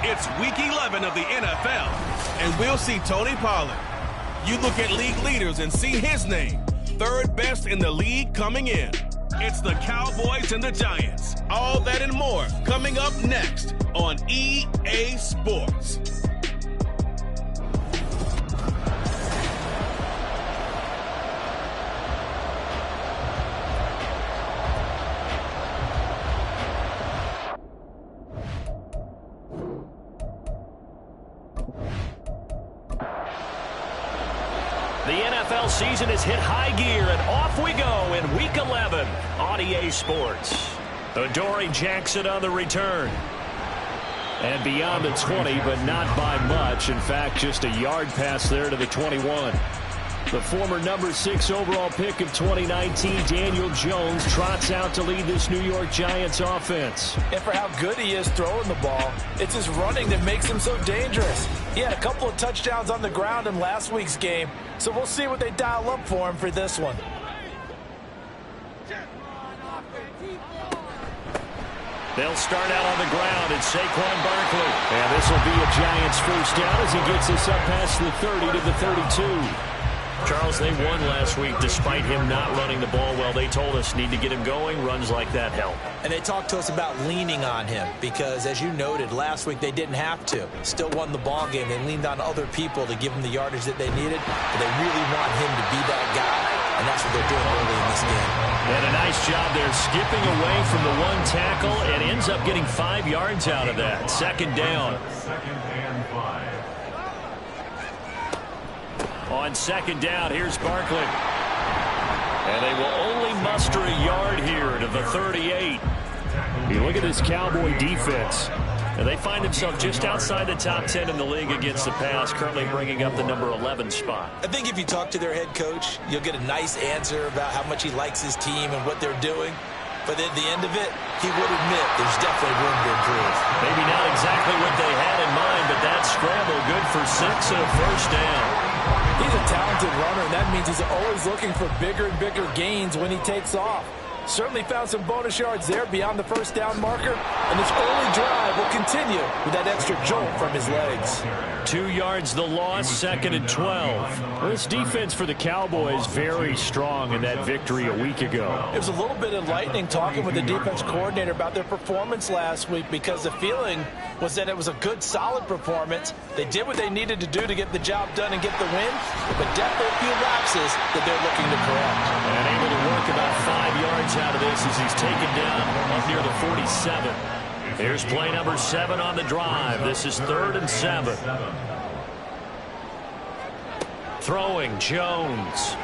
It's Week 11 of the NFL, and we'll see Tony Pollard. You look at league leaders and see his name, third best in the league coming in. It's the Cowboys and the Giants. All that and more coming up next on EA Sports. The NFL season has hit high gear, and off we go in Week 11 on EA Sports. Adoree Jackson on the return. And beyond the 20, but not by much. In fact, just a yard pass there to the 21. The former number 6 overall pick of 2019, Daniel Jones, trots out to lead this New York Giants offense. And for how good he is throwing the ball, it's his running that makes him so dangerous. He had a couple of touchdowns on the ground in last week's game, so we'll see what they dial up for him for this one. They'll start out on the ground. It's Saquon Barkley. And this will be a Giants first down as he gets this up past the 30 to the 32. Charles, they won last week despite him not running the ball well. They told us need to get him going. Runs like that help. And they talked to us about leaning on him because, as you noted, last week they didn't have to. Still won the ball game. They leaned on other people to give him the yardage that they needed. But they really want him to be that guy, and that's what they're doing early in this game. And a nice job there skipping away from the one tackle and ends up getting 5 yards out of that. Second down. On second down, here's Barkley. And they will only muster a yard here to the 38. You look at this Cowboy defense. And they find themselves just outside the top 10 in the league against the pass, currently bringing up the number 11 spot. I think if you talk to their head coach, you'll get a nice answer about how much he likes his team and what they're doing. But at the end of it, he would admit there's definitely room to improve. Maybe not exactly what they had in mind, but that scramble good for 6 and a first down. He's a talented runner, and that means he's always looking for bigger and bigger gains when he takes off. Certainly found some bonus yards there beyond the first down marker, and this early drive will continue with that extra jolt from his legs. 2 yards the loss, second and 12. Well, this defense for the Cowboys very strong in that victory a week ago. It was a little bit enlightening talking with the defense coordinator about their performance last week because the feeling was that it was a good, solid performance. They did what they needed to do to get the job done and get the win, but definitely a few lapses that they're looking to correct. And able to work about 5 yards out of this as he's taken down up near the 47. Here's play number 7 on the drive. This is 3rd and 7. Throwing, Jones.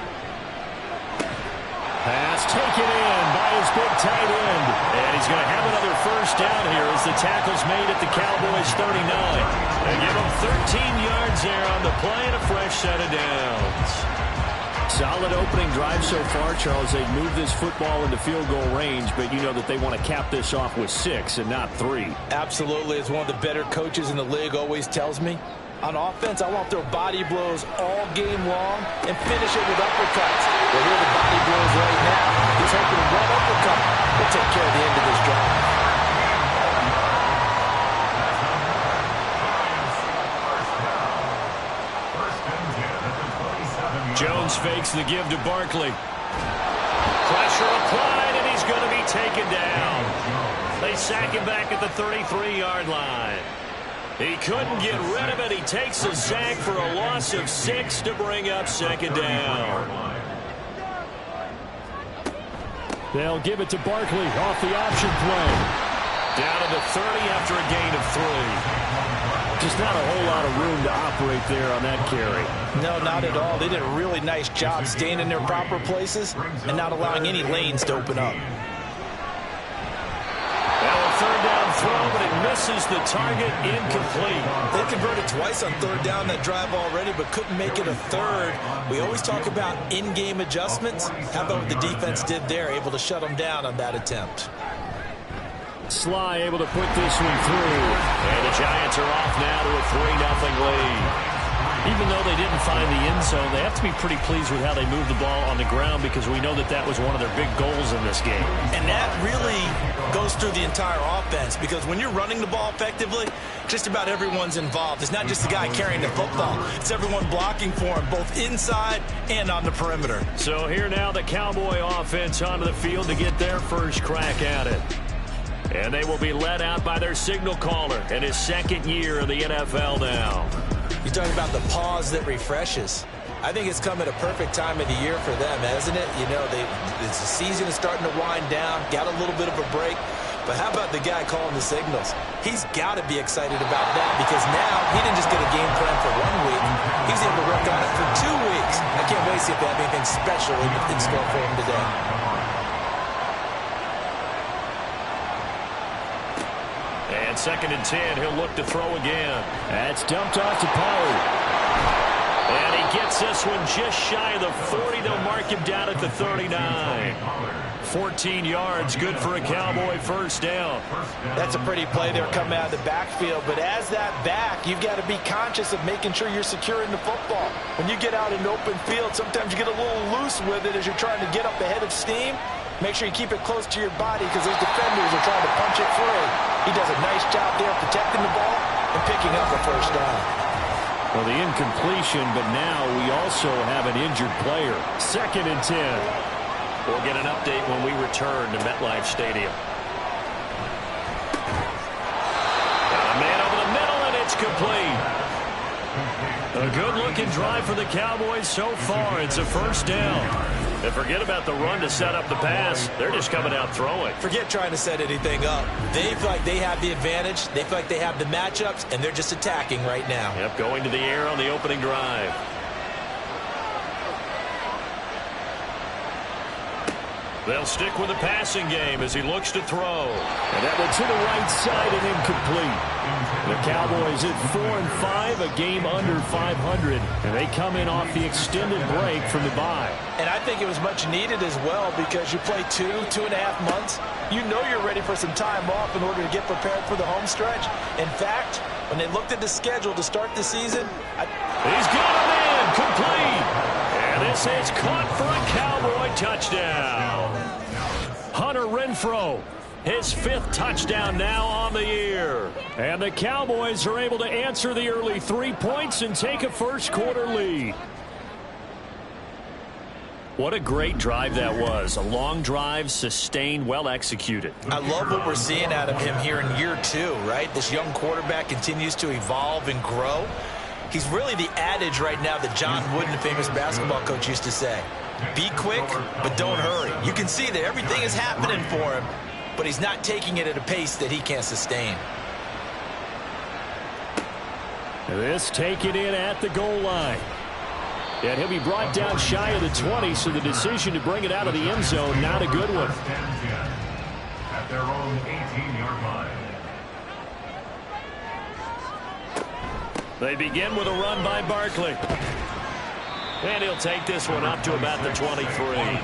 Pass taken in by his big tight end. And he's going to have another first down here as the tackle's made at the Cowboys 39. And give him 13 yards there on the play and a fresh set of downs. Solid opening drive so far, Charles. They've moved this football into field goal range, but you know that they want to cap this off with 6 and not 3. Absolutely. As one of the better coaches in the league always tells me, on offense, I want to throw body blows all game long and finish it with uppercuts. Well, here are the body blows right now. He's hoping one uppercut will take care of the end of this drive. Jones fakes the give to Barkley. Pressure applied, and he's going to be taken down. They sack him back at the 33-yard line. He couldn't get rid of it. He takes the sack for a loss of 6 to bring up second down. They'll give it to Barkley off the option play. Down to the 30 after a gain of 3. Just not a whole lot of room to operate there on that carry. No, not at all. They did a really nice job staying in their proper places and not allowing any lanes to open up. Well, a third down throw, but it misses the target, incomplete. They converted twice on third down that drive already, but couldn't make it a third. We always talk about in-game adjustments. How about what the defense did there, able to shut them down on that attempt. Sly able to put this one through. And the Giants are off now to a 3-0 lead. Even though they didn't find the end zone, they have to be pretty pleased with how they moved the ball on the ground because we know that that was one of their big goals in this game. And that really goes through the entire offense because when you're running the ball effectively, just about everyone's involved. It's not just the guy carrying the football. It's everyone blocking for him, both inside and on the perimeter. So here now the Cowboy offense onto the field to get their first crack at it. And they will be led out by their signal caller in his second year in the NFL now. You're talking about the pause that refreshes. I think it's come at a perfect time of the year for them, hasn't it? You know, the season is starting to wind down, got a little bit of a break. But how about the guy calling the signals? He's got to be excited about that because now he didn't just get a game plan for 1 week. He's able to work on it for 2 weeks. I can't wait to see if they have anything special in store for him today. And 2nd and 10, he'll look to throw again. That's dumped off to Pollard. And he gets this one just shy of the 40. They'll mark him down at the 39. 14 yards, good for a Cowboy first down. That's a pretty play there coming out of the backfield. But as that back, you've got to be conscious of making sure you're securing the football. When you get out in open field, sometimes you get a little loose with it as you're trying to get up ahead of steam. Make sure you keep it close to your body because those defenders are trying to punch it free. He does a nice job there protecting the ball and picking up a first down. Well, the incompletion, but now we also have an injured player. 2nd and 10. We'll get an update when we return to MetLife Stadium. Got a man over the middle, and it's complete. A good-looking drive for the Cowboys so far. It's a first down. And forget about the run to set up the pass. They're just coming out throwing. Forget trying to set anything up. They feel like they have the advantage. They feel like they have the matchups, and they're just attacking right now. Yep, going to the air on the opening drive. They'll stick with the passing game as he looks to throw. And that one to the right side and incomplete. The Cowboys at 4-5, a game under 500. And they come in off the extended break from the bye. And I think it was much needed as well because you play 2.5 months. You know you're ready for some time off in order to get prepared for the home stretch. In fact, when they looked at the schedule to start the season, he's got him in, complete. And this is caught for a Cowboy touchdown. Hunter Renfrow, his 5th touchdown now on the year. And the Cowboys are able to answer the early 3 points and take a first-quarter lead. What a great drive that was. A long drive, sustained, well executed. I love what we're seeing out of him here in year 2, right? This young quarterback continues to evolve and grow. He's really the adage right now that John Wooden, the famous basketball coach, used to say. Be quick, but don't hurry. You can see that everything is happening for him, but he's not taking it at a pace that he can't sustain. This taken in at the goal line. And he'll be brought down shy of the 20, so the decision to bring it out of the end zone, not a good one. At their own 18-yard line. They begin with a run by Barkley. And he'll take this one up to about the 23.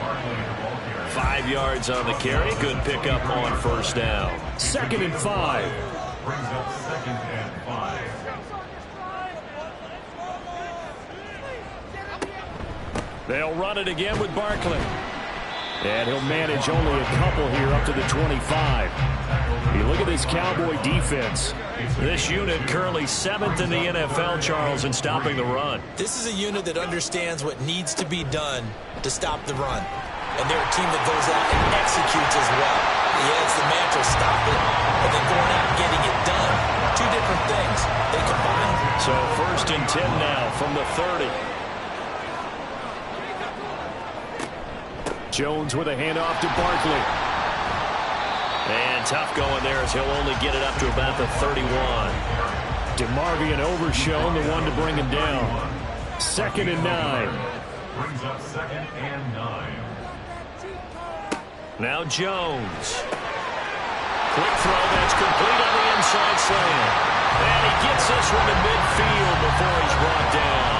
5 yards on the carry. Good pickup on first down. 2nd and 5. Brings up 2nd and 5. They'll run it again with Barkley. And he'll manage only a couple here up to the 25. You look at this Cowboy defense. This unit currently 7th in the NFL, Charles, in stopping the run. This is a unit that understands what needs to be done to stop the run. And they're a team that goes out and executes as well. Yeah, it's the mantra, stop it, but then going out and getting it done. 2 different things. They combine. So 1st and 10 now from the 30. Jones with a handoff to Barkley. And tough going there as he'll only get it up to about the 31. DeMarvion Overshown, the one to bring him down. 2nd and 9. Brings up 2nd and 9. Now Jones. Quick throw that's complete on the inside slant. And he gets this one to midfield before he's brought down.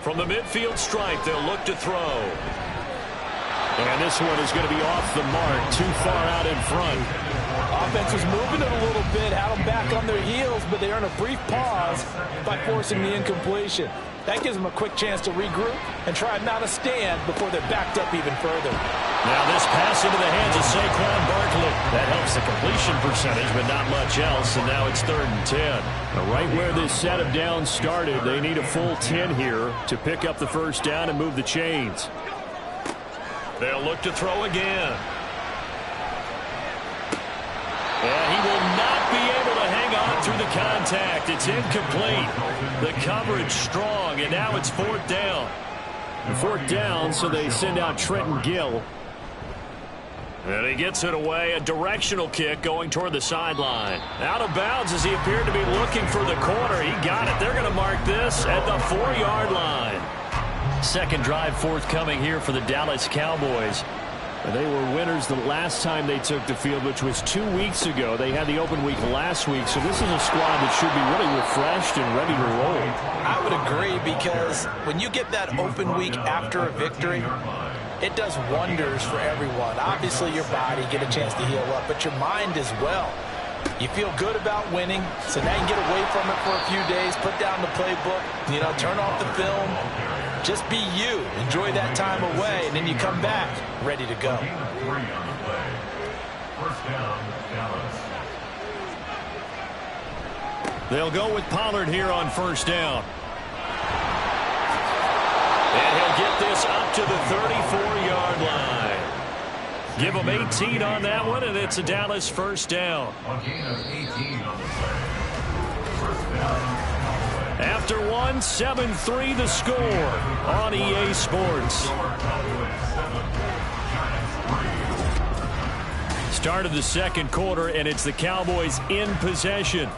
From the midfield stripe, they'll look to throw. And this one is going to be off the mark, too far out in front. Offense was moving it a little bit, had them back on their heels, but they earn a brief pause by forcing the incompletion. That gives them a quick chance to regroup and try and mount a stand before they're backed up even further. Now this pass into the hands of Saquon Barkley. That helps the completion percentage, but not much else, and now it's 3rd and 10. Now right where this set of downs started, they need a full 10 here to pick up the first down and move the chains. They'll look to throw again. And he will not be able to hang on through the contact. It's incomplete. The coverage strong, and now it's 4th down. 4th down, so they send out Trenton Gill. And he gets it away. A directional kick going toward the sideline. Out of bounds as he appeared to be looking for the corner. He got it. They're going to mark this at the 4-yard line. Second drive forthcoming here for the Dallas Cowboys. They were winners the last time they took the field, which was 2 weeks ago. They had the open week last week, so this is a squad that should be really refreshed and ready to roll. I would agree, because when you get that open week after a victory, it does wonders for everyone. Obviously, your body get a chance to heal up, but your mind as well. You feel good about winning, so now you get away from it for a few days, put down the playbook, turn off the film. Just be you. Enjoy that time away, and then you come back ready to go. First down, Dallas. They'll go with Pollard here on first down. And he'll get this up to the 34-yard line. Give him 18 on that one, and it's a Dallas first down. A gain of 18 on the play. First down. After 1, 7-3 the score on EA Sports. Start of the second quarter, and it's the Cowboys in possession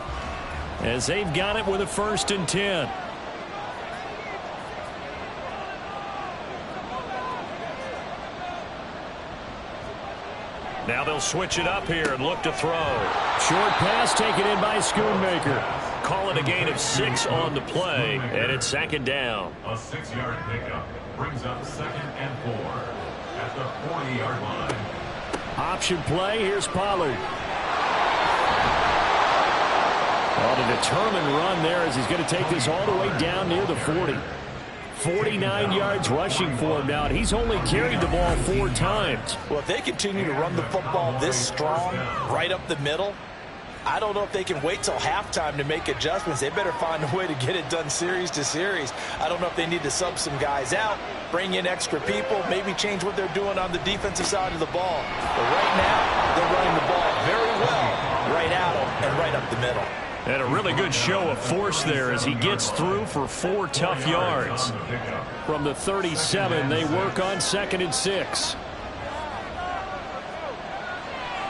as they've got it with a 1st and 10. Now they'll switch it up here and look to throw. Short pass taken in by Schoonmaker. Call it a gain of 6 on the play, and it's 2nd down. A 6-yard pickup brings up 2nd and 4 at the 40-yard line. Option play, here's Pollard. On a determined run there as he's going to take this all the way down near the 40. 49 yards rushing for him now, and he's only carried the ball 4 times. Well, if they continue to run the football this strong, right up the middle, I don't know if they can wait till halftime to make adjustments. They better find a way to get it done series to series. I don't know if they need to sub some guys out, bring in extra people, maybe change what they're doing on the defensive side of the ball. But right now, they're running the ball very well, right out and right up the middle. And a really good show of force there as he gets through for 4 tough yards. From the 37, they work on 2nd and 6.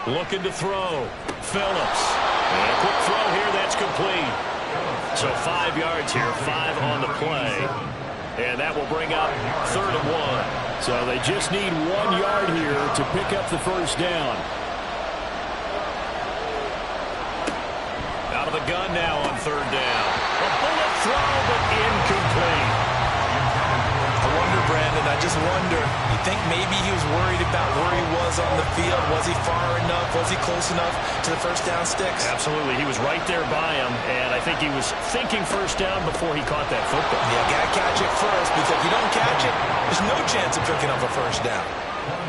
Looking to throw. Phillips. And a quick throw here, that's complete. So 5 yards here, 5 on the play. And that will bring up 3rd and 1. So they just need 1 yard here to pick up the first down. Out of the gun now on 3rd down. A bullet throw, but incomplete. I wonder, Brandon, I just wonder, you think maybe he was worried about where he was on the field? Was he far enough? Was he close enough to the first down sticks? Absolutely. He was right there by him, and I think he was thinking first down before he caught that football. Yeah, got to catch it first, because if you don't catch it, there's no chance of picking up a first down.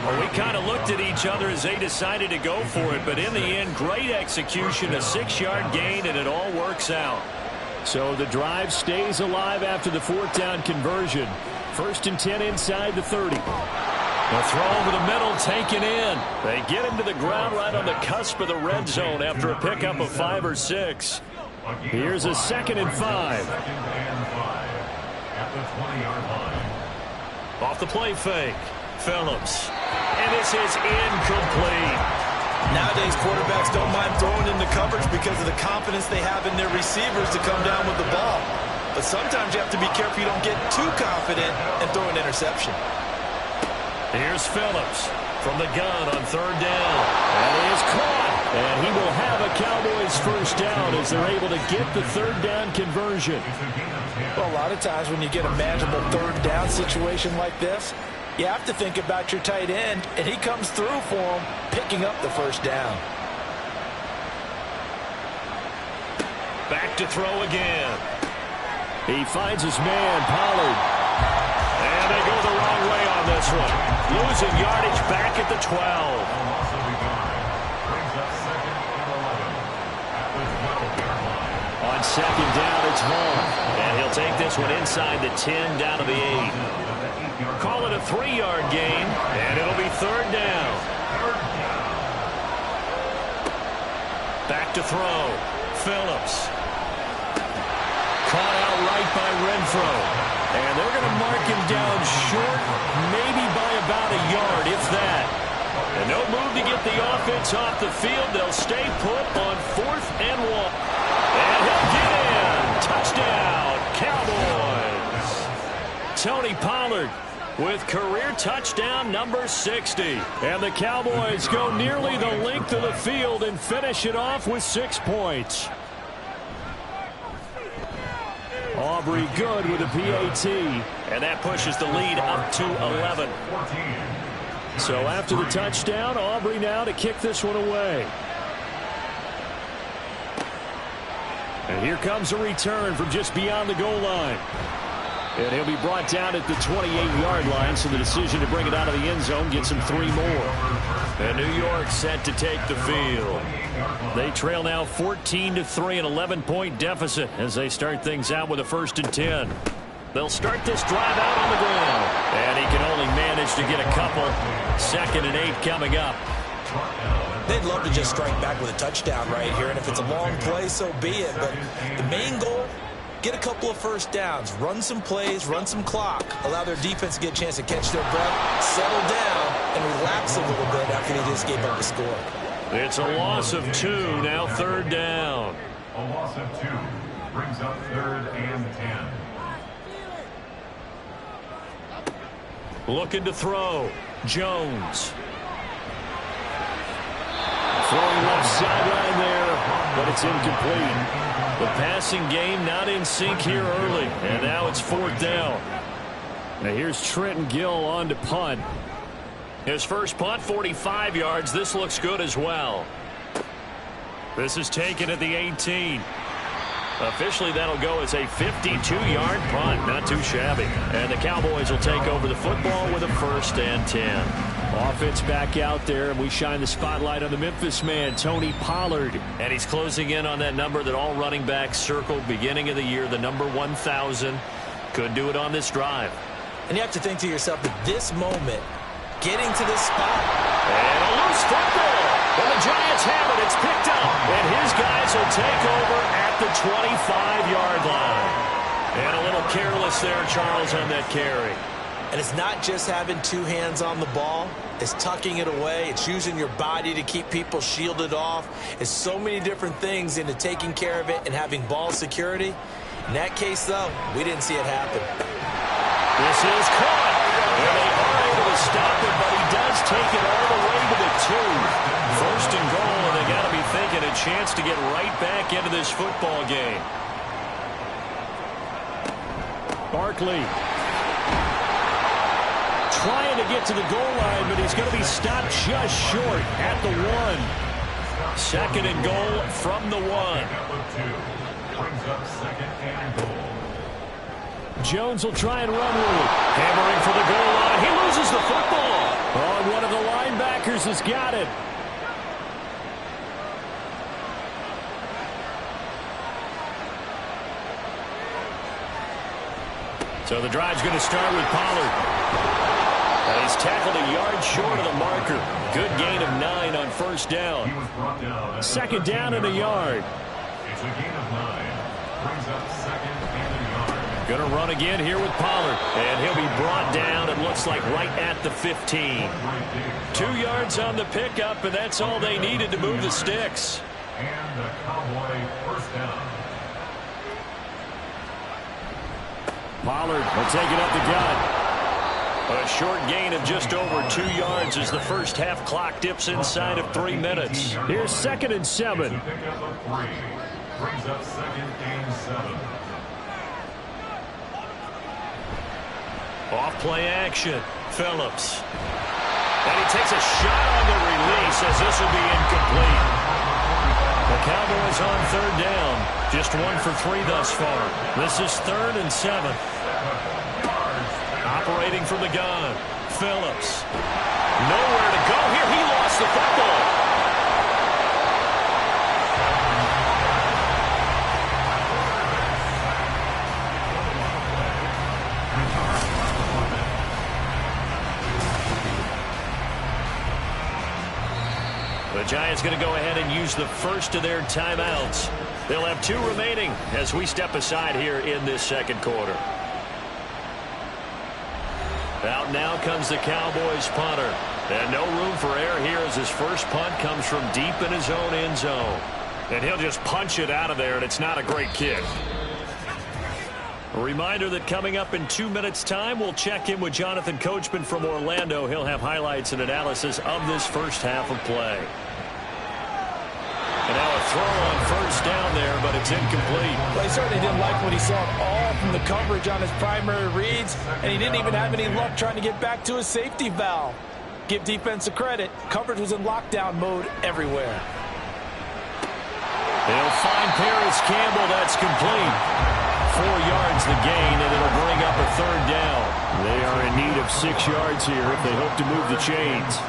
Well, we kind of looked at each other as they decided to go for it, but in the end, great execution, a 6-yard gain, and it all works out. So the drive stays alive after the 4th down conversion. 1st and 10 inside the 30. The throw over the middle taken in. They get him to the ground right on the cusp of the red zone after a pickup of 5 or 6. Here's a 2nd and 5. 2nd and 5 at the 20-yard line. Off the play fake. Phillips. And this is incomplete. Nowadays, quarterbacks don't mind throwing in the coverage because of the confidence they have in their receivers to come down with the ball. But sometimes you have to be careful you don't get too confident and throw an interception. Here's Phillips from the gun on 3rd down. And he is caught. And he will have a Cowboys first down as they're able to get the 3rd down conversion. Well, a lot of times when you get a manageable 3rd down situation like this, You have to think about your tight end, and he comes through for him, picking up the first down. Back to throw again. He finds his man, Pollard. And they go the wrong way on this one. Losing yardage back at the 12. On second down, it's Vaughn. And he'll take this one inside the 10, down to the 8. Call it a 3-yard gain, and it'll be third down. Back to throw. Phillips. Caught out right by Renfro. And they're going to mark him down short, maybe by about a yard, if that. And no move to get the offense off the field. They'll stay put on 4th and 1. And he'll get in. Touchdown, Cowboys. Tony Pollard with career touchdown number 60. And the Cowboys go nearly the length of the field and finish it off with 6 points. Aubrey good with a PAT. And that pushes the lead up to 11. So after the touchdown, Aubrey now to kick this one away. And here comes a return from just beyond the goal line. And he'll be brought down at the 28-yard line, so the decision to bring it out of the end zone gets him 3 more. And New York set to take the field. They trail now 14-3, an 11-point deficit as they start things out with a 1st and 10. They'll start this drive out on the ground. And he can only manage to get a couple. 2nd and 8 coming up. They'd love to just strike back with a touchdown right here, and if it's a long play, so be it. But the main goal, get a couple of first downs, run some plays, run some clock, allow their defense to get a chance to catch their breath, settle down, and relax a little bit after they just gave up a score. It's a loss of 2, now 3rd down. A loss of 2 brings up 3rd and 10. Looking to throw. Jones. Throwing left sideline there, but it's incomplete. The passing game not in sync here early, and now it's 4th down. Now here's Trenton Gill on to punt. His first punt, 45 yards. This looks good as well. This is taken at the 18. Officially, that'll go as a 52-yard punt. Not too shabby. And the Cowboys will take over the football with a 1st and 10. Offense back out there, and we shine the spotlight on the Memphis man, Tony Pollard. And he's closing in on that number that all running backs circled beginning of the year, the number 1,000. Could do it on this drive. And you have to think to yourself that this moment, getting to this spot. And a loose football. And the Giants have it. It's picked up. And his guys will take over at the 25-yard line. And a little careless there, Charles, on that carry. And it's not just having 2 hands on the ball. It's tucking it away. It's using your body to keep people shielded off. It's so many different things into taking care of it and having ball security. In that case, though, we didn't see it happen. This is caught. And they are able to stop it, but he does take it all the way to the 2. 1st and goal, and they got to be thinking a chance to get right back into this football game. Barkley. Trying to get to the goal line, but he's going to be stopped just short at the 1. 2nd and goal from the 1. Brings up 2nd and goal. Jones will try and run with it. Hammering for the goal line. He loses the football. Oh, and one of the linebackers has got it. So the drive's going to start with Pollard. And he's tackled a yard short of the marker. Good gain of 9 on 1st down. 2nd down and a yard. It's a gain of 9. Brings up 2nd and a yard. Going to run again here with Pollard. And he'll be brought down, it looks like, right at the 15. 2 yards on the pickup, and that's all they needed to move the sticks. And the Cowboy 1st down. Pollard will take it up the gut. A short gain of just over 2 yards as the first half clock dips inside of 3 minutes. Here's 2nd and 7. It's a pickup of 3. Brings up 2nd and 7. Off play action. Phillips. And he takes a shot on the release as this will be incomplete. The Cowboys on third down. Just 1 for 3 thus far. This is 3rd and 7. Operating from the gun. Phillips. Nowhere to go here. He lost the football. The Giants going to go ahead and use the first of their timeouts. They'll have 2 remaining as we step aside here in this second quarter. Out now comes the Cowboys punter. And no room for error here as his first punt comes from deep in his own end zone. And he'll just punch it out of there, and it's not a great kick. A reminder that coming up in 2 minutes' time, we'll check in with Jonathan Coachman from Orlando. He'll have highlights and analysis of this first half of play. And now a throw on first down there, but it's incomplete. Well, he certainly didn't like what he saw at all from the coverage on his primary reads, and he didn't even have any luck trying to get back to his safety valve. Give defense a credit. Coverage was in lockdown mode everywhere. They'll find Paris Campbell. That's complete. 4 yards the gain, and it'll bring up a third down. They are in need of 6 yards here if they hope to move the chains.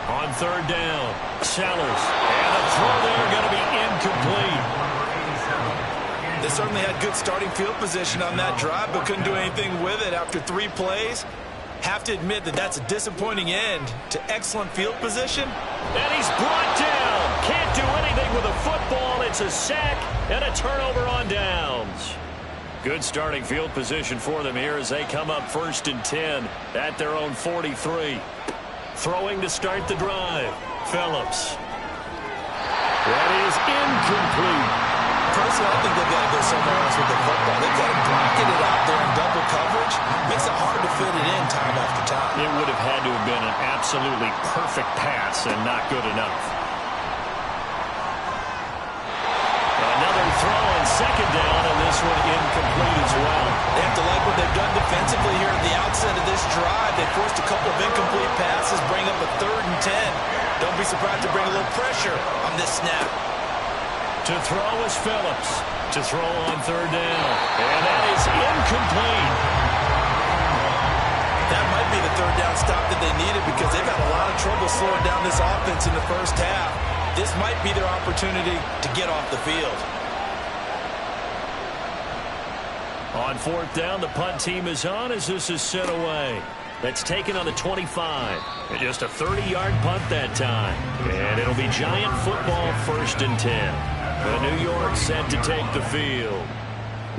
On third down, Sellers. And the throw there going to be incomplete. They certainly had good starting field position on that drive, but couldn't do anything with it after 3 plays. Have to admit that that's a disappointing end to excellent field position. And he's brought down. Can't do anything with a football. It's a sack and a turnover on downs. Good starting field position for them here as they come up 1st and 10 at their own 43. Throwing to start the drive. Phillips. That is incomplete. Personally, I think they've got to go somewhere else with the football. They've got to bracket it out there in double coverage. Makes it hard to fit it in time after time. It would have had to have been an absolutely perfect pass and not good enough. Another throw on second down, and this one incomplete as well. They have to like what they've done defensively here at the outset of this drive. They forced a couple of incomplete passes, bring up a 3rd and 10. Don't be surprised to bring a little pressure on this snap. To throw is Phillips. To throw on third down. And that is incomplete. That might be the third down stop that they needed because they've had a lot of trouble slowing down this offense in the first half. This might be their opportunity to get off the field. On 4th down, the punt team is on as this is sent away. That's taken on the 25. And just a 30-yard punt that time. And it'll be Giant football 1st and 10. New York set to take the field.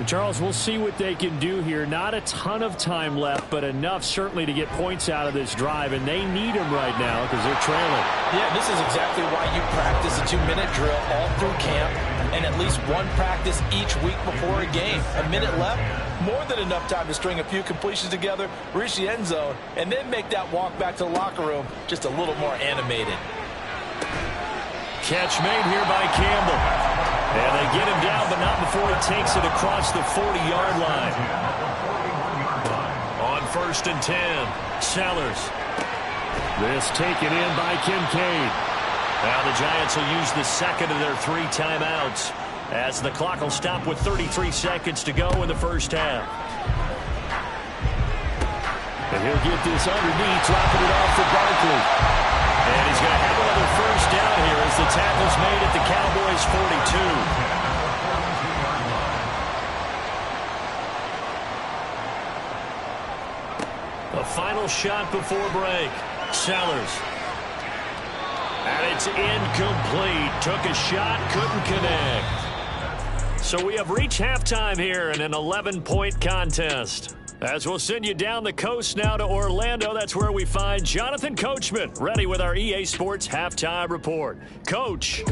Charles, we'll see what they can do here. Not a ton of time left, but enough certainly to get points out of this drive, and they need them right now because they're trailing. Yeah, this is exactly why you practice a 2-minute drill all through camp and at least one practice each week before a game. A minute left, more than enough time to string a few completions together, reach the end zone, and then make that walk back to the locker room just a little more animated. Catch made here by Campbell. And they get him down, but not before he takes it across the 40-yard line. On 1st and 10, Sellers. This taken in by Kincaid. Now the Giants will use the second of their 3 timeouts as the clock will stop with 33 seconds to go in the first half. And he'll get this underneath, dropping it off for Barkley. And he's going to have another first down here as the tackle's made at the Cowboys' 42. A final shot before break. Sellers. And it's incomplete. Took a shot, couldn't connect. So we have reached halftime here in an 11-point contest. As we'll send you down the coast now to Orlando, that's where we find Jonathan Coachman, ready with our EA Sports Halftime Report. Coach.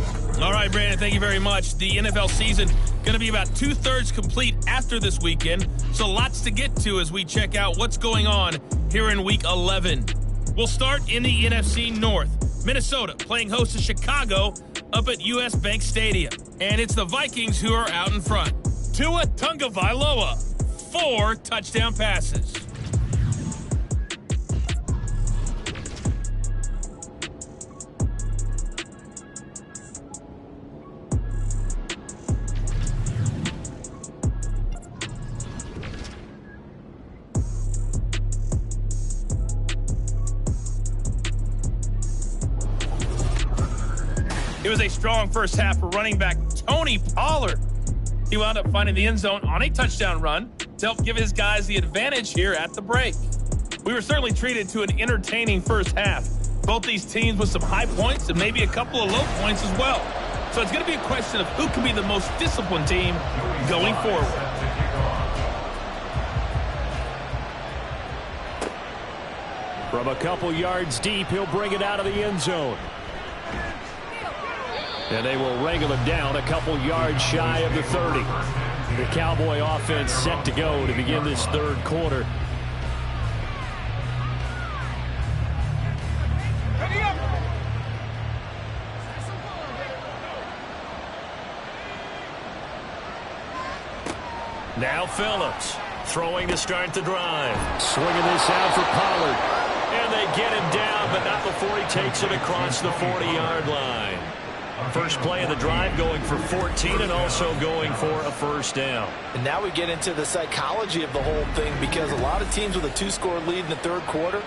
All right, Brandon, thank you very much. The NFL season going to be about 2/3 complete after this weekend, so lots to get to as we check out what's going on here in Week 11. We'll start in the NFC North. Minnesota playing host to Chicago up at US Bank Stadium. And it's the Vikings who are out in front. Tua Tagovailoa, 4 touchdown passes. It was a strong first half for running back Tony Pollard. He wound up finding the end zone on a touchdown run to help give his guys the advantage here at the break. We were certainly treated to an entertaining first half. Both these teams with some high points and maybe a couple of low points as well. So it's going to be a question of who can be the most disciplined team going forward. From a couple yards deep, he'll bring it out of the end zone. And they will wrangle him down a couple yards shy of the 30. The Cowboy offense set to go to begin this third quarter. Now Phillips throwing to start the drive. Swinging this out for Pollard. And they get him down, but not before he takes it across the 40-yard line. First play of the drive going for 14 and also going for a first down. And now we get into the psychology of the whole thing, because a lot of teams with a 2-score lead in the third quarter,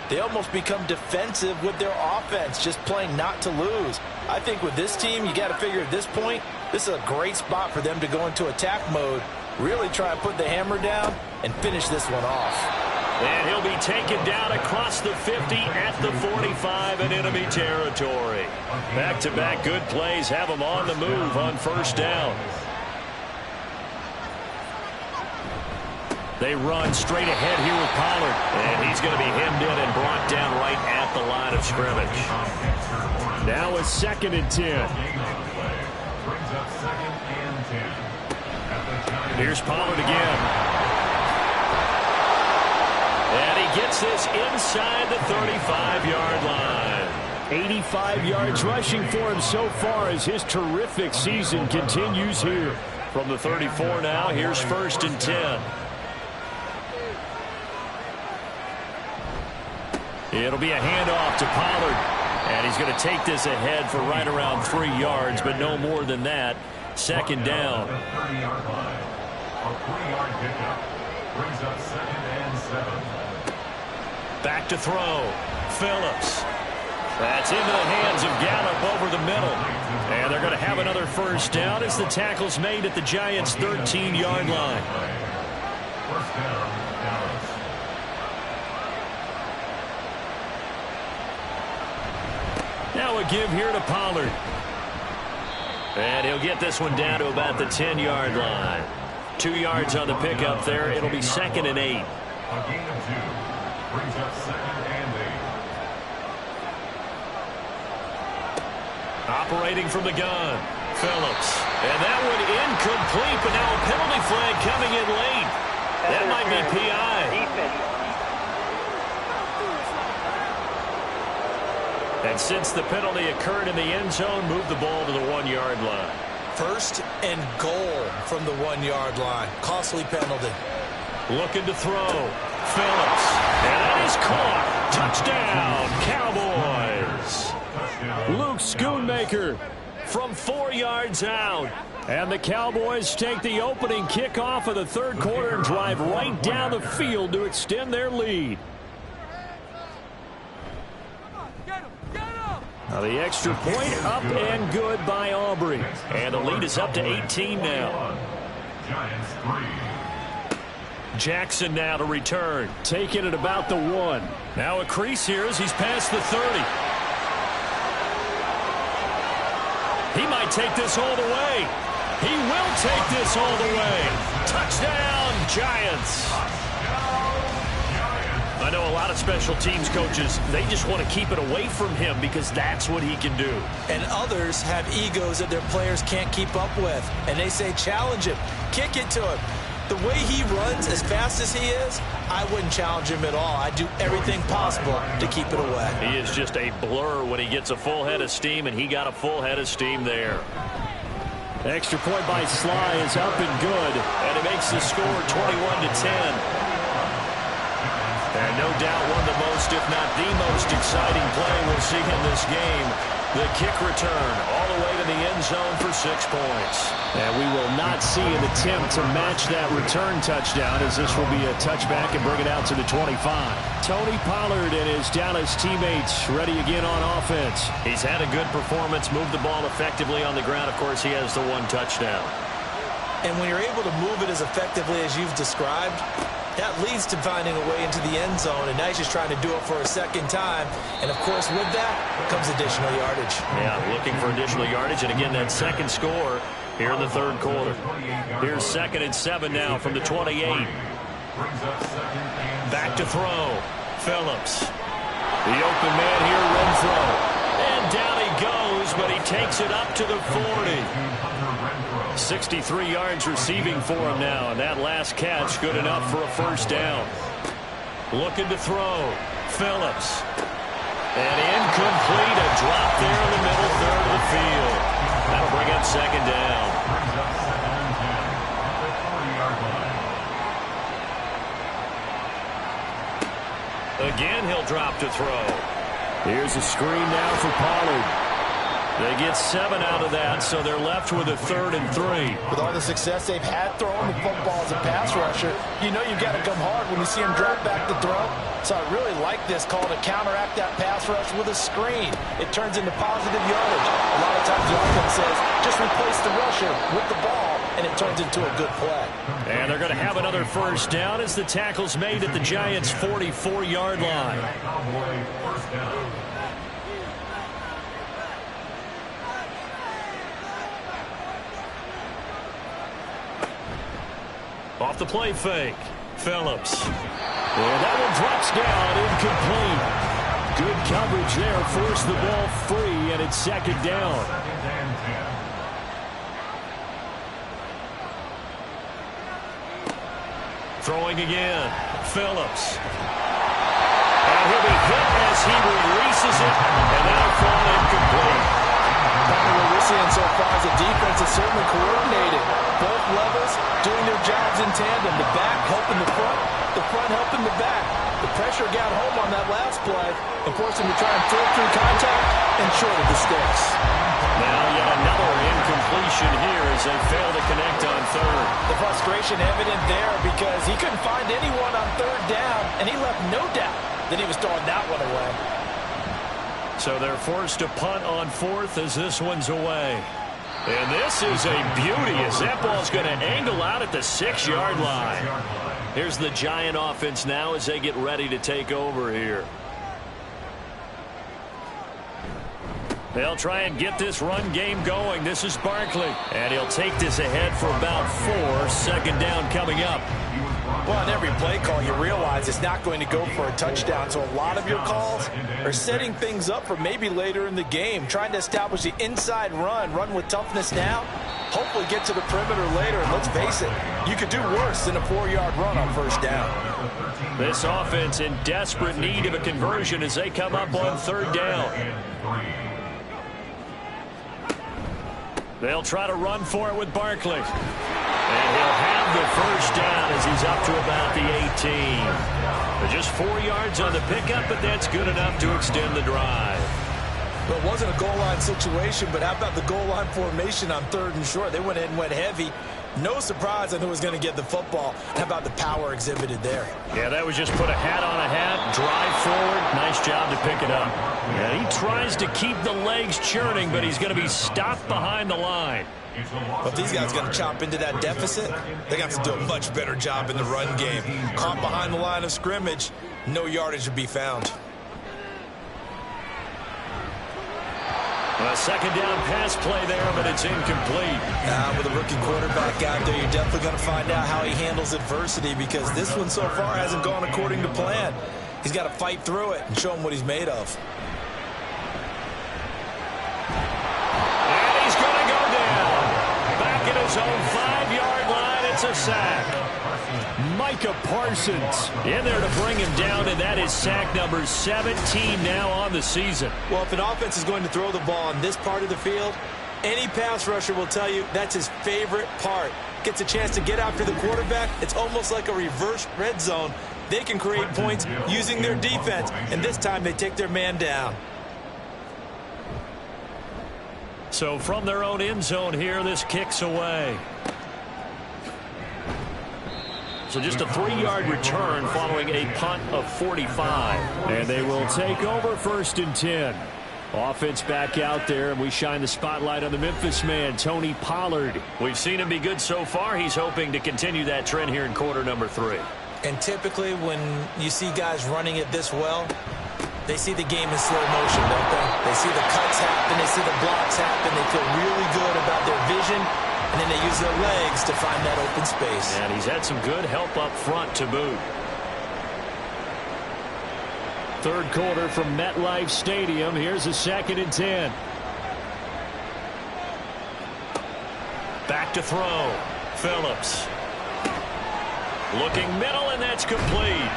they almost become defensive with their offense, just playing not to lose. I think with this team, you got to figure at this point, this is a great spot for them to go into attack mode, really try and put the hammer down and finish this one off. And he'll be taken down across the 50 at the 45 in enemy territory. Back-to-back good plays have him on the move on first down. They run straight ahead here with Pollard. And he's going to be hemmed in and brought down right at the line of scrimmage. Now a 2nd and 10. Here's Pollard again. And he gets this inside the 35-yard line. 85 yards rushing for him so far as his terrific season continues here. From the 34 now, here's 1st and 10. It'll be a handoff to Pollard. And he's going to take this ahead for right around 3 yards, but no more than that. 2nd down. A 3-yard pickup brings up 2nd and 7. Back to throw. Phillips. That's into the hands of Gallup over the middle. And they're going to have another first down as the tackle's made at the Giants' 13-yard line. First down, Dallas. Now a give here to Pollard. And he'll get this one down to about the 10-yard line. 2 yards on the pickup there. It'll be 2nd and 8. A gain of 2. Brings up 2nd and 8. Operating from the gun. Phillips. And that one incomplete, but now a penalty flag coming in late. That might be PI. And since the penalty occurred in the end zone, move the ball to the 1-yard line. 1st and goal from the 1-yard line. Costly penalty. Looking to throw. Phillips. And that is caught. Touchdown, Cowboys. Luke Schoonmaker from 4 yards out. And the Cowboys take the opening kickoff of the third quarter and drive right down the field to extend their lead. Now the extra point up and good by Aubrey. And the lead is up to 18 now. Giants 3. Jackson now to return. Taking it about the 1. Now a crease here as he's past the 30. He might take this all the way. He will take this all the way. Touchdown, Giants. I know a lot of special teams coaches, they just want to keep it away from him because that's what he can do. And others have egos that their players can't keep up with. And they say, challenge him, kick it to him. The way he runs as fast as he is, I wouldn't challenge him at all. I'd do everything possible to keep it away. He is just a blur when he gets a full head of steam, and he got a full head of steam there. Extra point by Sly is up and good, and it makes the score 21-10. And no doubt one of the most, if not the most exciting play we'll see in this game. The kick return all the way to in the end zone for 6 points. And we will not see an attempt to match that return touchdown, as this will be a touchback and bring it out to the 25. Tony Pollard and his Dallas teammates ready again on offense. He's had a good performance, moved the ball effectively on the ground. Of course, he has the 1 touchdown. And when you're able to move it as effectively as you've described, that leads to finding a way into the end zone, and now he's just trying to do it for a second time. And, of course, with that comes additional yardage. Yeah, looking for additional yardage, and again, that second score here in the third quarter. Here's 2nd and 7 now from the 28. Back to throw. Phillips. The open man here, Renfro. And down he goes, but he takes it up to the 40. 63 yards receiving for him now, and that last catch good enough for a first down. Looking to throw. Phillips. And incomplete. A drop there in the middle third of the field. That'll bring up 2nd down. Again, he'll drop to throw. Here's a screen now for Pollard. They get 7 out of that, so they're left with a 3rd and 3. With all the success they've had throwing the football as a pass rusher, you know you've got to come hard when you see him drop back to throw. So I really like this call to counteract that pass rush with a screen. It turns into positive yardage. A lot of times the offense says, just replace the rusher with the ball, and it turns into a good play. And they're going to have another first down as the tackle's made at the Giants' 44-yard line. Off the play fake. Phillips. And that one drops down, incomplete. Good coverage there, forced the ball free, and it's 2nd down. Throwing again. Phillips. And he'll be hit as he releases it, and that'll fall incomplete. What we're seeing so far is the defense is certainly coordinated. Both levels doing their jobs in tandem. The back helping the front helping the back. The pressure got home on that last play and forced him to try and throw through contact and shorted the sticks. Now yet another incompletion here as they fail to connect on 3rd. The frustration evident there because he couldn't find anyone on 3rd down, and he left no doubt that he was throwing that one away. So they're forced to punt on 4th as this one's away. And this is a beauty as that ball's going to angle out at the 6-yard line. Here's the Giant offense now as they get ready to take over here. They'll try and get this run game going. This is Barkley. And he'll take this ahead for about 4. 2nd down coming up. Well, on every play call, you realize it's not going to go for a touchdown. So a lot of your calls are setting things up for maybe later in the game, trying to establish the inside run with toughness now, hopefully get to the perimeter later. And let's face it, you could do worse than a 4-yard run on 1st down. This offense in desperate need of a conversion as they come up on 3rd down. They'll try to run for it with Barkley. And he'll have the first down as he's up to about the 18. But just 4 yards on the pickup, but that's good enough to extend the drive. Well, it wasn't a goal line situation, but how about the goal line formation on 3rd and short? They went ahead and went heavy. No surprise on who was going to get the football. How about the power exhibited there? Yeah, that was just put a hat on a hat, drive forward. Nice job to pick it up. Yeah, he tries to keep the legs churning, but he's going to be stopped behind the line. Well, if these guys are going to chop into that deficit, they got to do a much better job in the run game. Caught behind the line of scrimmage, no yardage to be found. A 2nd down pass play there, but it's incomplete. With a rookie quarterback out there, you're definitely going to find out how he handles adversity because this one so far hasn't gone according to plan. He's got to fight through it and show him what he's made of. And he's going to go down. Back at his own 5-yard line, it's a sack. Micah Parsons in there to bring him down, and that is sack number 17 now on the season. Well, if an offense is going to throw the ball on this part of the field, any pass rusher will tell you that's his favorite part. Gets a chance to get after the quarterback. It's almost like a reverse red zone. They can create points using their defense, and this time they take their man down. So from their own end zone here, this kicks away. So just a 3-yard return following a punt of 45. And they will take over 1st and 10. Offense back out there, and we shine the spotlight on the Memphis man, Tony Pollard. We've seen him be good so far. He's hoping to continue that trend here in quarter number 3. And typically when you see guys running it this well, they see the game in slow motion, don't they? They see the cuts happen, they see the blocks happen, they feel really good about their vision, and then they use their legs to find that open space. And he's had some good help up front to boot. 3rd quarter from MetLife Stadium. Here's a 2nd and 10. Back to throw. Phillips. Looking middle, and that's complete.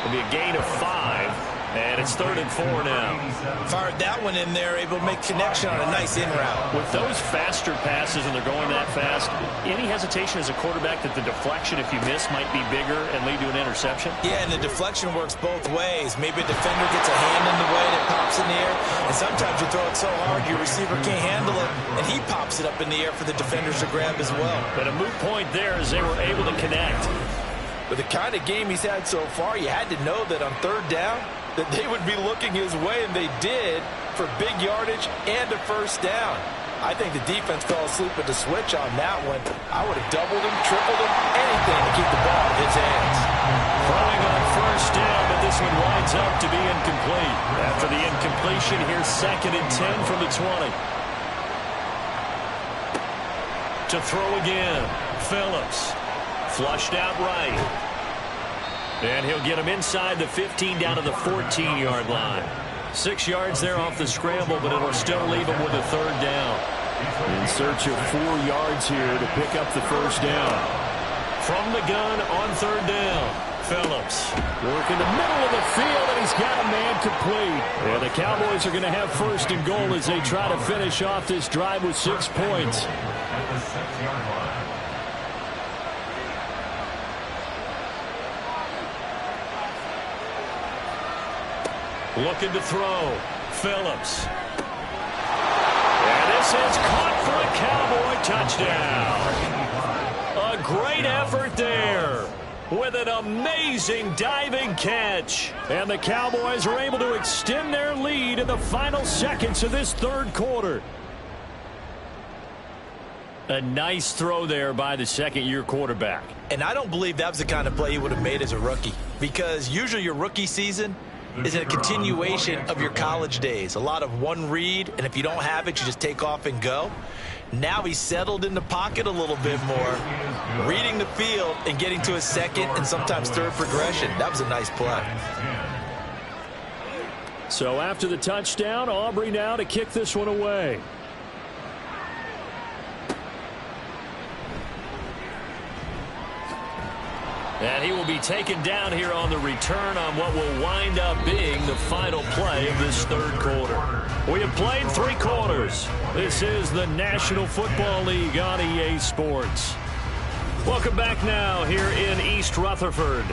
It'll be a gain of 5. And it's 3rd and 4 now. Fired that one in there, able to make connection on a nice in route. With those faster passes and they're going that fast, any hesitation as a quarterback that the deflection, if you miss, might be bigger and lead to an interception? Yeah, and the deflection works both ways. Maybe a defender gets a hand in the way and it pops in the air. And sometimes you throw it so hard your receiver can't handle it, and he pops it up in the air for the defenders to grab as well. But a moot point there as they were able to connect. With the kind of game he's had so far, you had to know that on 3rd down, that they would be looking his way, and they did, for big yardage and a 1st down. I think the defense fell asleep at the switch on that one. I would have doubled him, tripled him, anything to keep the ball in his hands. Throwing on 1st down, but this one winds up to be incomplete. After the incompletion, here's 2nd and 10 from the 20. To throw again, Phillips. Flushed out right. And he'll get him inside the 15 down to the 14-yard line. 6 yards there off the scramble, but it'll still leave him with a 3rd down. In search of 4 yards here to pick up the 1st down. From the gun on 3rd down, Phillips. Working the middle of the field, and he's got a man complete. And the Cowboys are going to have 1st and goal as they try to finish off this drive with 6 points. At the 6-yard line. Looking to throw. Phillips. And this is caught for a Cowboy touchdown. A great effort there with an amazing diving catch. And the Cowboys are able to extend their lead in the final seconds of this 3rd quarter. A nice throw there by the 2nd-year quarterback. And I don't believe that was the kind of play he would have made as a rookie, because usually your rookie season is a continuation of your college days. A lot of one read, and if you don't have it, you just take off and go. Now he's settled in the pocket a little bit more, reading the field and getting to a 2nd and sometimes 3rd progression. That was a nice play. So after the touchdown, Aubrey now to kick this one away. And he will be taken down here on the return on what will wind up being the final play of this 3rd quarter. We have played 3 quarters. This is the National Football League on EA Sports. Welcome back now here in East Rutherford.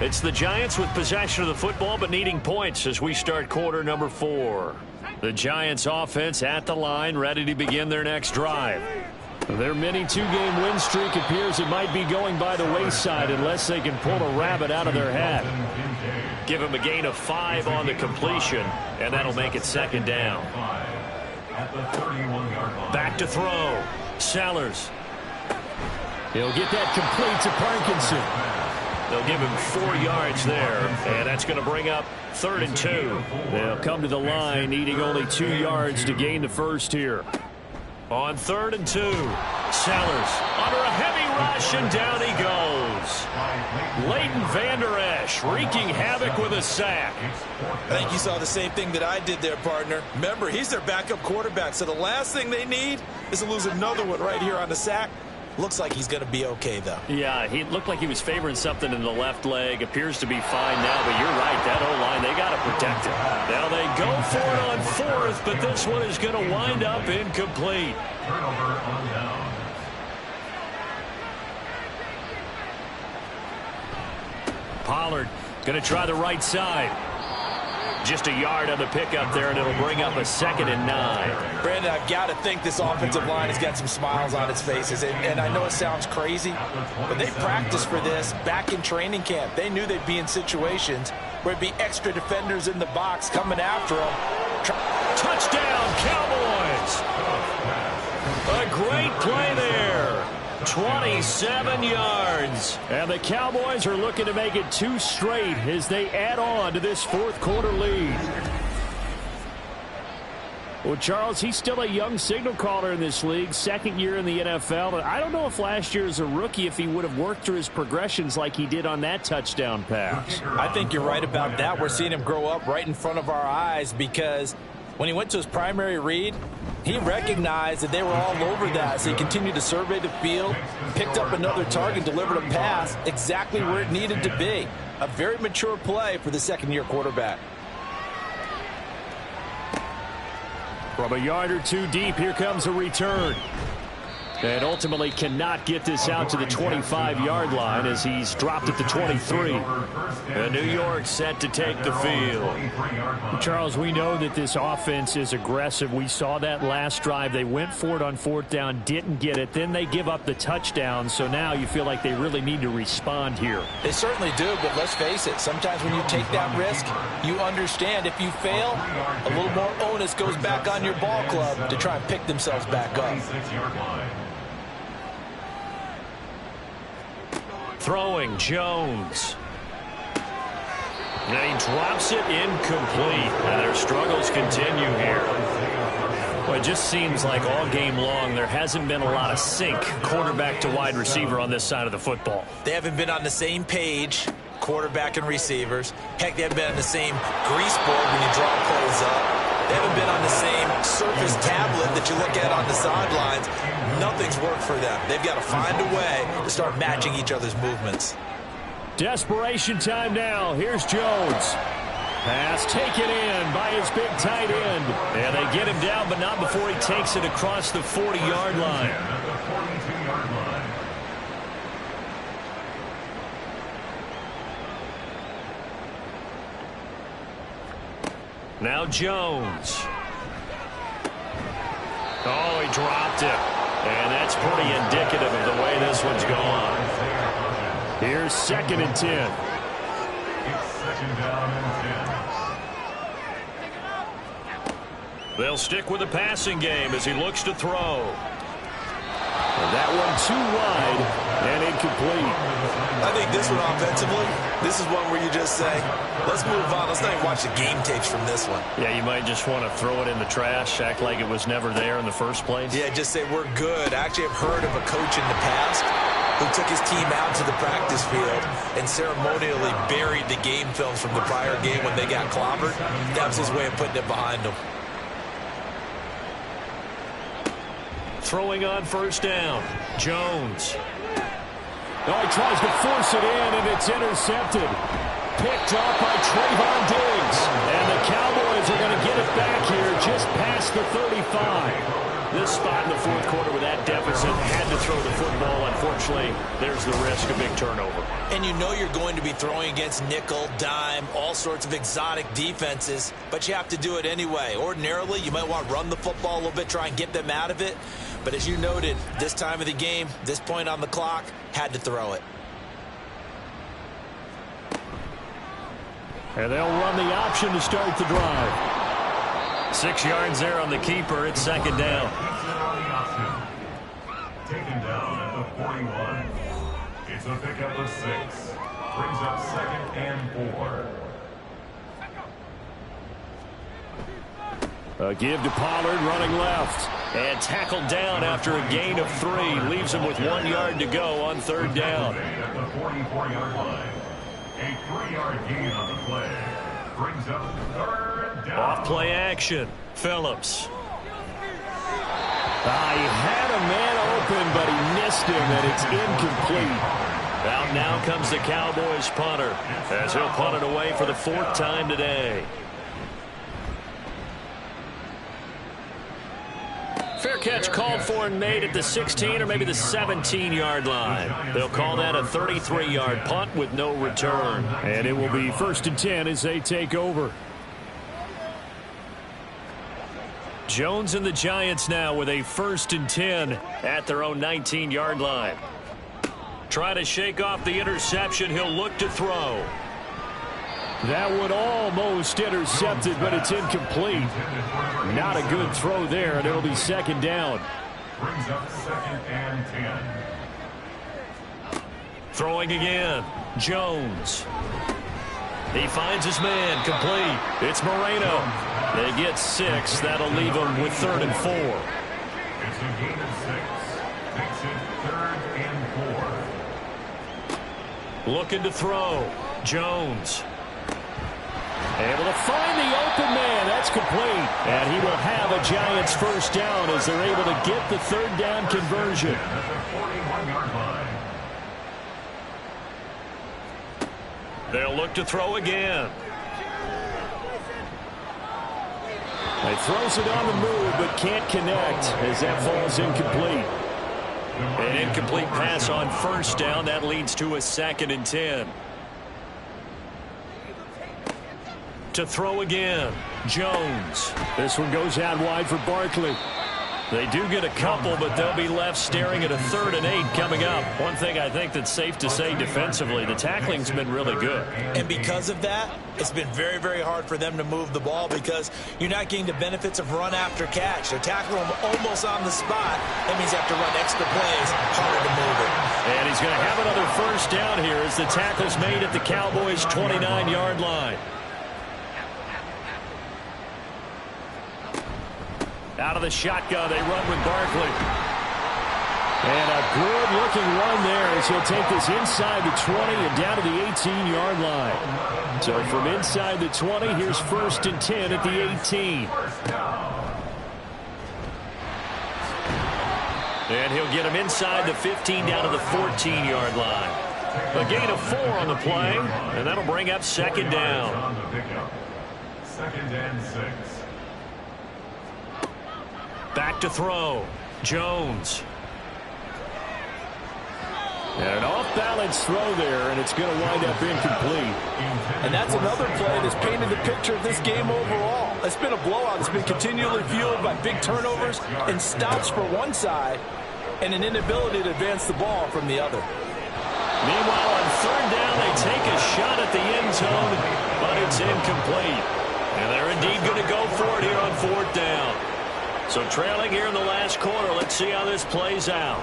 It's the Giants with possession of the football but needing points as we start quarter number 4. The Giants offense at the line, ready to begin their next drive. Their mini 2-game win streak appears it might be going by the wayside unless they can pull a rabbit out of their hat. Give him a gain of 5 on the completion, and that'll make it 2nd down. Back to throw. Sellers. He'll get that complete to Parkinson. They'll give him 4 yards there, and that's going to bring up 3rd and 2. They'll come to the line, needing only 2 yards to gain the 1st here. On 3rd and 2, Sellers under a heavy rush, and down he goes. Leighton Vander Esch wreaking havoc with a sack. I think you saw the same thing that I did there, partner. Remember, he's their backup quarterback, so the last thing they need is to lose another one right here on the sack. Looks like he's going to be okay, though. Yeah, he looked like he was favoring something in the left leg. Appears to be fine now, but you're right. That O-line, they got to protect him. Now they go for it on 4th, but this one is going to wind up incomplete. Turnover on down. Pollard going to try the right side. Just a yard on the pickup there, and it'll bring up a 2nd and 9. Brandon, I've got to think this offensive line has got some smiles on its faces. And I know it sounds crazy, but they practiced for this back in training camp. They knew they'd be in situations where there'd be extra defenders in the box coming after them. Touchdown, Cowboys! A great play there. 27 yards. And the Cowboys are looking to make it 2 straight as they add on to this 4th quarter lead. Well, Charles, he's still a young signal caller in this league, 2nd year in the NFL. But I don't know if last year as a rookie, if he would have worked through his progressions like he did on that touchdown pass. I think you're right about that. We're seeing him grow up right in front of our eyes because when he went to his primary read, he recognized that they were all over that, so he continued to survey the field, picked up another target, delivered a pass exactly where it needed to be. A very mature play for the 2nd-year quarterback. From a yard or 2 deep, here comes a return. And ultimately cannot get this out to the 25-yard line as he's dropped at the 23. And New York set to take the field. Charles, we know that this offense is aggressive. We saw that last drive. They went for it on 4th down, didn't get it. Then they give up the touchdown. So now you feel like they really need to respond here. They certainly do, but let's face it. Sometimes when you take that risk, you understand if you fail, a little more onus goes back on your ball club to try and pick themselves back up. Throwing Jones. And he drops it incomplete. And their struggles continue here. Well, it just seems like all game long there hasn't been a lot of sync quarterback to wide receiver on this side of the football. They haven't been on the same page, quarterback and receivers. Heck, they haven't been on the same grease board when you draw plays up. They haven't been on the same surface tablet that you look at on the sidelines. Nothing's worked for them. They've got to find a way to start matching each other's movements. Desperation time now. Here's Jones. Pass taken in by his big tight end. And they get him down, but not before he takes it across the 40-yard line. Now Jones. Oh, he dropped it. And that's pretty indicative of the way this one's gone. Here's 2nd and 10. It's 2nd down and 10. They'll stick with the passing game as he looks to throw. And that one too wide and incomplete. I think this one offensively, this is one where you just say, let's move on. Let's not even watch the game tapes from this one. Yeah, you might just want to throw it in the trash, act like it was never there in the first place. Yeah, just say we're good. I actually have heard of a coach in the past who took his team out to the practice field and ceremonially buried the game films from the prior game when they got clobbered. That was his way of putting it behind them. Throwing on 1st down. Jones. Oh, he tries to force it in, and it's intercepted. Picked off by Trayvon Diggs. And the Cowboys are going to get it back here just past the 35. This spot in the 4th quarter with that deficit, had to throw the football. Unfortunately, there's the risk of big turnover. And you know you're going to be throwing against nickel, dime, all sorts of exotic defenses, but you have to do it anyway. Ordinarily, you might want to run the football a little bit, try and get them out of it. But as you noted, this time of the game, this point on the clock, had to throw it. And they'll run the option to start the drive. 6 yards there on the keeper. It's 2nd down. Taken down at the 41. It's a pickup of 6. Brings up 2nd and 4. A give to Pollard, running left. And tackled down after a gain of 3. Leaves him with 1 yard to go on 3rd down. At the 44-yard line. A 3-yard gain on the play. Brings up 3rd down. Off play action. Phillips. He had a man open, but he missed him, and it's incomplete. Out now comes the Cowboys punter, as he'll punt it away for the 4th time today. Fair catch called for and made at the 16 or maybe the 17-yard line. They'll call that a 33-yard punt with no return. And it will be 1st and 10 as they take over. Jones and the Giants now with a 1st and 10 at their own 19-yard line. Trying to shake off the interception. He'll look to throw. That one almost intercepted, but it's incomplete. Not a good throw there, and it'll be 2nd down. Brings up 2nd and 10. Throwing again. Jones. He finds his man. Complete. It's Moreno. They get 6. That'll leave them with 3rd and 4. It's a gain of 6. Makes it 3rd and 4. Looking to throw. Jones. Able to find the open man. That's complete. And he will have a Giants 1st down as they're able to get the 3rd down conversion. At the 41-yard line. They'll look to throw again. He throws it on the move, but can't connect as that falls incomplete. An incomplete pass on 1st down. That leads to a 2nd and 10. To throw again. Jones. This one goes out wide for Barkley. They do get a couple, but they'll be left staring at a 3rd and 8 coming up. One thing I think that's safe to say defensively, the tackling's been really good. And because of that, it's been very, very hard for them to move the ball because you're not getting the benefits of run after catch. They're tackling them almost on the spot. That means you have to run extra plays, harder to move it. And he's going to have another 1st down here as the tackle's made at the Cowboys' 29-yard line. Out of the shotgun, they run with Barkley. And a good-looking run there as he'll take this inside the 20 and down to the 18-yard line. So from inside the 20, here's 1st and 10 at the 18. And he'll get him inside the 15 down to the 14-yard line. A gain of 4 on the play, and that'll bring up 2nd down. 2nd and 6. Back to throw. Jones. And an off-balance throw there, and it's going to wind up incomplete. And that's another play that's painted the picture of this game overall. It's been a blowout. It's been continually fueled by big turnovers and stops for one side and an inability to advance the ball from the other. Meanwhile, on 3rd down, they take a shot at the end zone, but it's incomplete. And they're indeed going to go for it here on 4th down. So trailing here in the last quarter, let's see how this plays out.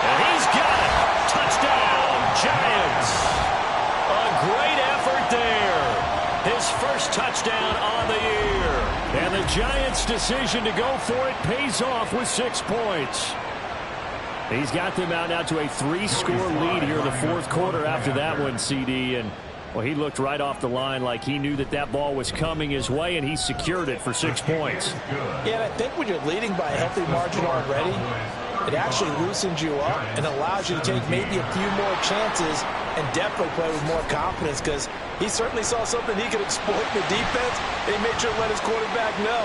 And he's got it. Touchdown, Giants. A great effort there. His 1st touchdown on the year. And the Giants' decision to go for it pays off with 6 points. He's got them out now to a 3-score lead here in the 4th quarter after that one, CD. And well, he looked right off the line like he knew that that ball was coming his way, and he secured it for 6 points. Yeah, and I think when you're leading by a healthy margin already, it actually loosens you up and allows you to take maybe a few more chances and definitely play with more confidence because he certainly saw something he could exploit in the defense, and he made sure to let his quarterback know.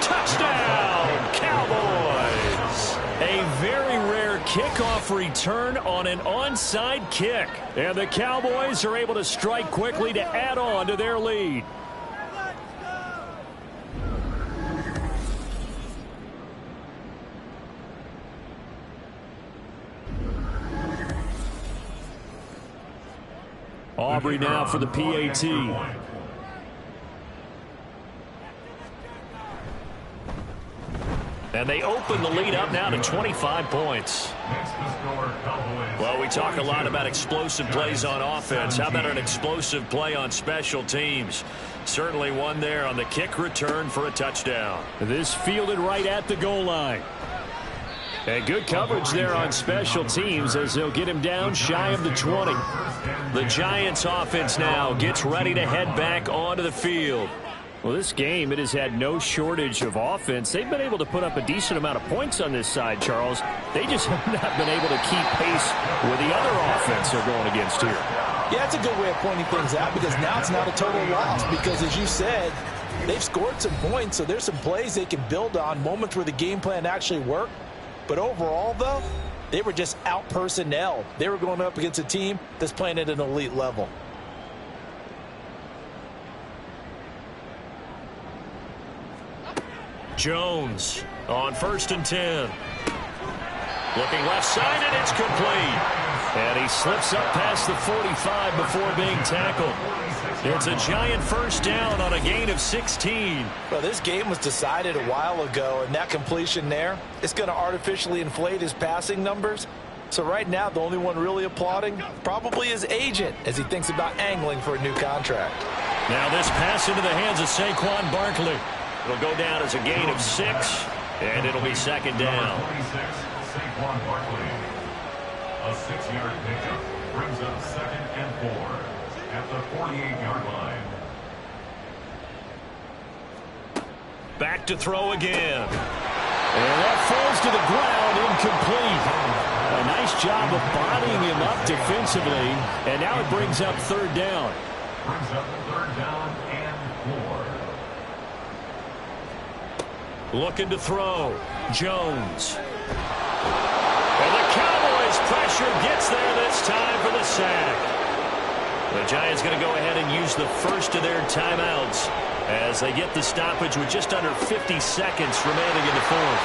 Touchdown, Cowboys! A very rare kickoff return on an onside kick. And the Cowboys are able to strike quickly to add on to their lead. Aubrey now for the PAT. And they open the lead up now to 25 points. Well, we talk a lot about explosive plays on offense. How about an explosive play on special teams? Certainly one there on the kick return for a touchdown. This fielded right at the goal line. And good coverage there on special teams as they'll get him down shy of the 20. The Giants offense now gets ready to head back onto the field. Well, this game, it has had no shortage of offense. They've been able to put up a decent amount of points on this side, Charles. They just have not been able to keep pace with the other offense they're going against here. Yeah, that's a good way of pointing things out because now it's not a total loss because, as you said, they've scored some points, so there's some plays they can build on, moments where the game plan actually worked. But overall, though, they were just out-personnel. They were going up against a team that's playing at an elite level. Jones on 1st and 10. Looking left side, and it's complete. And he slips up past the 45 before being tackled. It's a Giant first down on a gain of 16. Well, this game was decided a while ago, and that completion there is going to artificially inflate his passing numbers. So right now, the only one really applauding probably his agent as he thinks about angling for a new contract. Now this pass into the hands of Saquon Barkley. It'll go down as a gain of 6, and it'll be 2nd down. 26, Saquon Barkley. A 6-yard pickup brings up 2nd and 4 at the 48-yard line. Back to throw again. And that falls to the ground, incomplete. A nice job of bodying him up defensively, and now it brings up 3rd down. Brings up 3rd down and 4. Looking to throw. Jones. And the Cowboys' pressure gets there this time for the sack. The Giants going to go ahead and use the first of their timeouts as they get the stoppage with just under 50 seconds remaining in the 4th.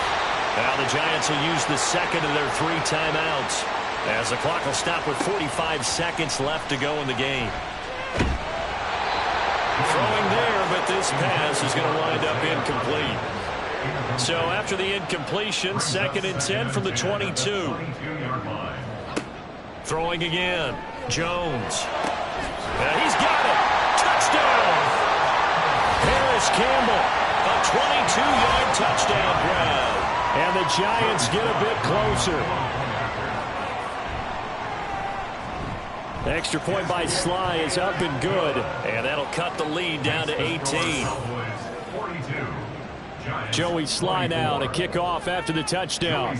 Now the Giants will use the second of their 3 timeouts as the clock will stop with 45 seconds left to go in the game. Throwing there, but this pass is going to wind up incomplete. So after the incompletion, 2nd and 10 from the 22. Throwing again. Jones. He's got it. Touchdown. Harris Campbell. A 22-yard touchdown grab. And the Giants get a bit closer. Extra point by Sly is up and good. And that'll cut the lead down to 18. Joey Sly now to kick off after the touchdown.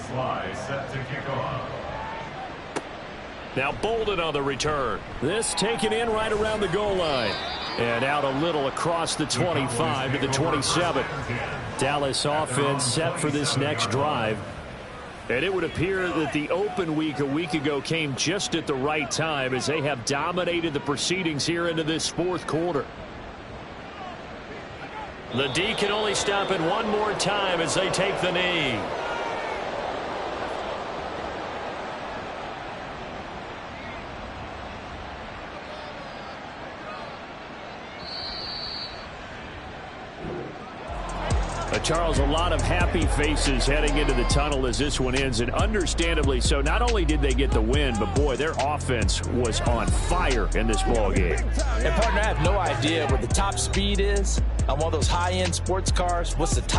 Now Bolden on the return. This taken in right around the goal line. And out a little across the 25 to the 27. Dallas offense set for this next drive. And it would appear that the open week a week ago came just at the right time as they have dominated the proceedings here into this 4th quarter. The D can only stop it one more time as they take the knee. Charles, a lot of happy faces heading into the tunnel as this one ends, and understandably so. Not only did they get the win, but boy, their offense was on fire in this ballgame. And partner, I have no idea what the top speed is on one of those high-end sports cars. What's the top